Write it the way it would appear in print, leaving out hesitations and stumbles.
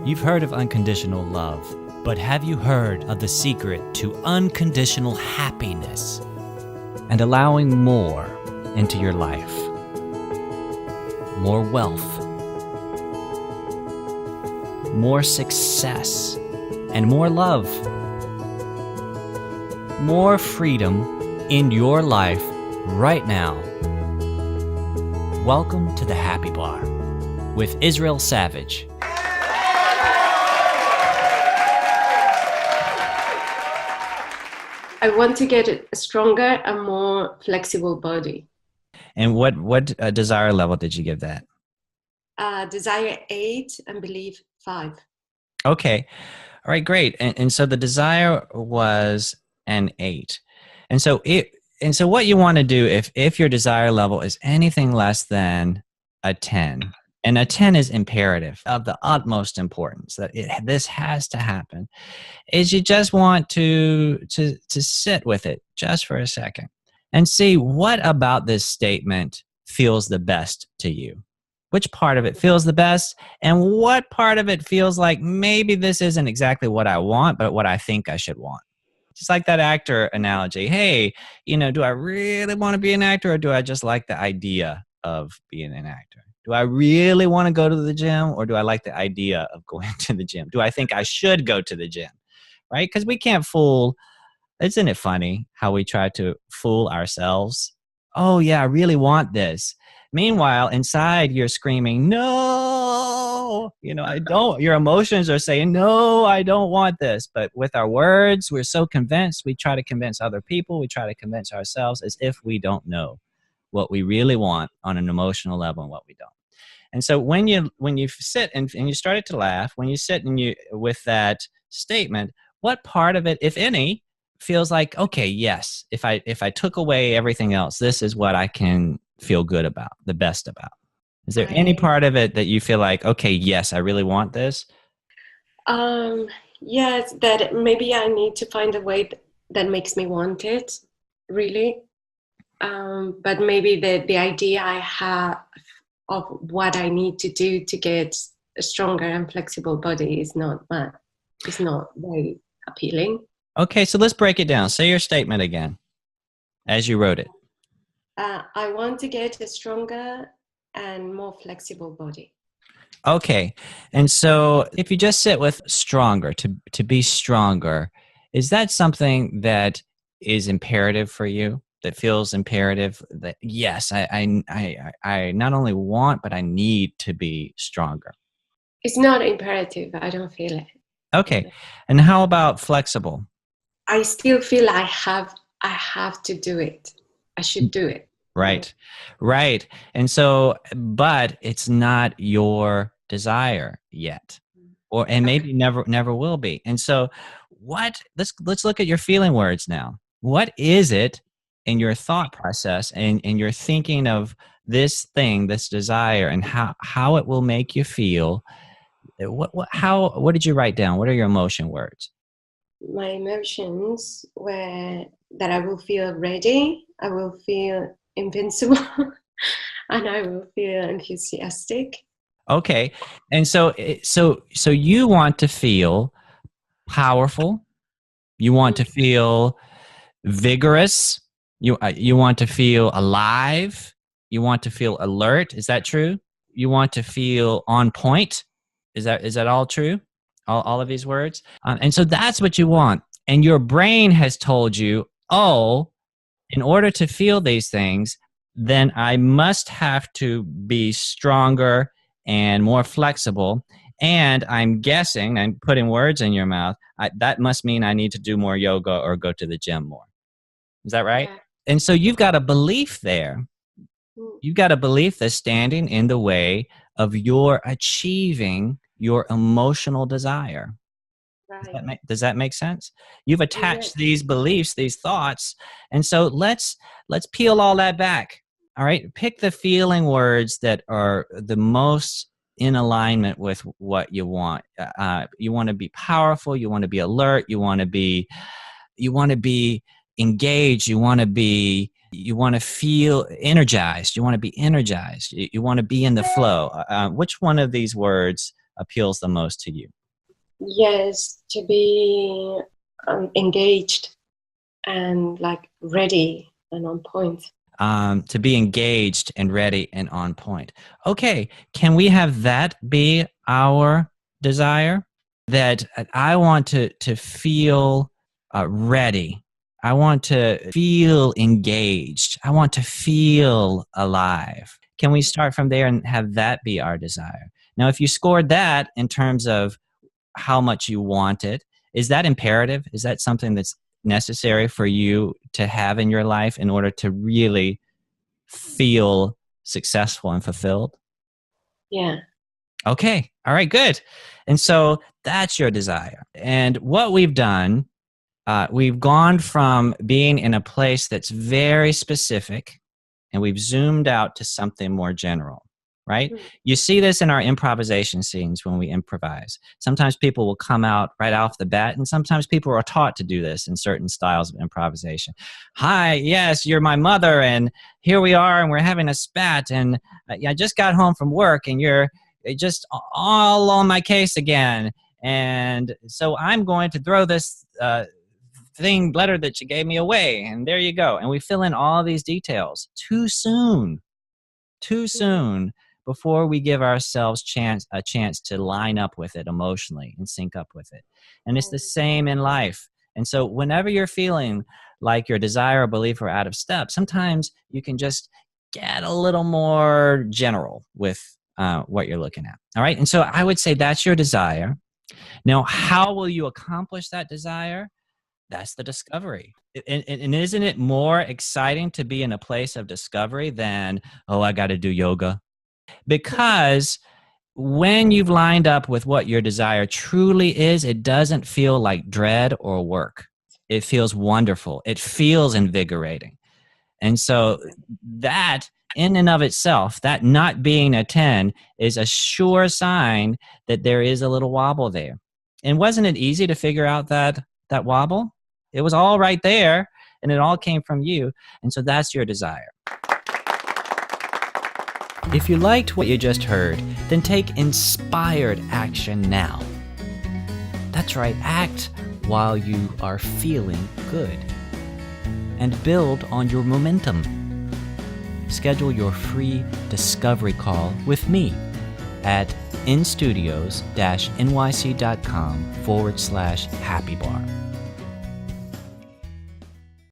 You've heard of unconditional love, but have you heard of the secret to unconditional happiness and allowing more into your life? More wealth, more success, and more love. More freedom in your life right now. Welcome to the Happy Bar with Israel Savage. I want to get a stronger and more flexible body. And what desire level did you give that? Desire 8 and belief 5. Okay. All right, great. And so the desire was an 8. And so what you want to do if your desire level is anything less than a 10, and a 10 is imperative, of the utmost importance, that this has to happen, is you just want to sit with it just for a second and see what about this statement feels the best to you. Which part of it feels the best, and what part of it feels like maybe this isn't exactly what I want, but what I think I should want. Just like that actor analogy. Hey, do I really want to be an actor, or do I just like the idea of being an actor? Do I really want to go to the gym, or do I like the idea of going to the gym? Do I think I should go to the gym, right? Because we can't fool. Isn't it funny how we try to fool ourselves? Oh, yeah, I really want this. Meanwhile, inside you're screaming, no, I don't. Your emotions are saying, no, I don't want this. But with our words, we're so convinced. We try to convince other people. We try to convince ourselves as if we don't know what we really want on an emotional level and what we don't. And so when you sit and you started to laugh, when you sit and with that statement, what part of it, if any, feels like, okay, yes, if I took away everything else, this is what I can feel good about, the best about? Is there any part of it that you feel like, okay, yes, I really want this? Yes, that maybe I need to find a way that makes me want it, really. But maybe the idea I have of what I need to do to get a stronger and flexible body is not very appealing. Okay, so let's break it down. Say your statement again, as you wrote it. I want to get a stronger and more flexible body. Okay, and so if you just sit with stronger, to be stronger, is that something that is imperative for you? That feels imperative, that yes, I not only want, but I need to be stronger? It's not imperative. I don't feel it. Okay, and how about flexible? I still feel I have to do it. I should do it. Right. And so, but it's not your desire yet, and maybe never will be. And so let's look at your feeling words now. What is it in your thought process and in your thinking of this thing, this desire, and how it will make you feel? What did you write down? What are your emotion words? My emotions were that I will feel ready, I will feel invincible, and I will feel enthusiastic. Okay. And so you want to feel powerful. You want to feel vigorous. You want to feel alive. You want to feel alert. Is that true? You want to feel on point. Is that all true? All of these words? And so that's what you want. And your brain has told you, oh, in order to feel these things, then I must have to be stronger and more flexible. And I'm guessing, I'm putting words in your mouth, that must mean I need to do more yoga or go to the gym more. Is that right? Yeah. And so you've got a belief there. You've got a belief that's standing in the way of your achieving your emotional desire. Right. Does that make sense? You've attached these beliefs, these thoughts, and so let's peel all that back. All right, pick the feeling words that are the most in alignment with what you want. You want to be powerful. You want to be alert. You want to be engaged. You want to feel energized. You want to be energized. You want to be in the flow. Which one of these words appeals the most to you? Yes, to be engaged and like ready and on point. To be engaged and ready and on point. Okay, can we have that be our desire? That I want to feel ready. I want to feel engaged. I want to feel alive. Can we start from there and have that be our desire? Now, if you scored that in terms of how much you want it, is that imperative? Is that something that's necessary for you to have in your life in order to really feel successful and fulfilled? Yeah. Okay. All right, good. And so that's your desire. And what we've done, we've gone from being in a place that's very specific and we've zoomed out to something more general, right? You see this in our improvisation scenes when we improvise. Sometimes people will come out right off the bat, and sometimes people are taught to do this in certain styles of improvisation. Hi, yes, you're my mother, and here we are, and we're having a spat, and I just got home from work, and you're just all on my case again, and so I'm going to throw this letter that you gave me away, and there you go. And we fill in all these details too soon before we give ourselves a chance to line up with it emotionally and sync up with it. And it's the same in life. And so whenever you're feeling like your desire or belief are out of step, sometimes you can just get a little more general with what you're looking at. All right. And so I would say that's your desire. Now, how will you accomplish that desire? That's the discovery. And isn't it more exciting to be in a place of discovery than, oh, I got to do yoga? Because when you've lined up with what your desire truly is, it doesn't feel like dread or work. It feels wonderful. It feels invigorating. And so that in and of itself, that not being a 10 is a sure sign that there is a little wobble there. And wasn't it easy to figure out that wobble? It was all right there, and it all came from you. And so that's your desire. If you liked what you just heard, then take inspired action now. That's right, act while you are feeling good. And build on your momentum. Schedule your free discovery call with me at INstudios-nyc.com/happy bar.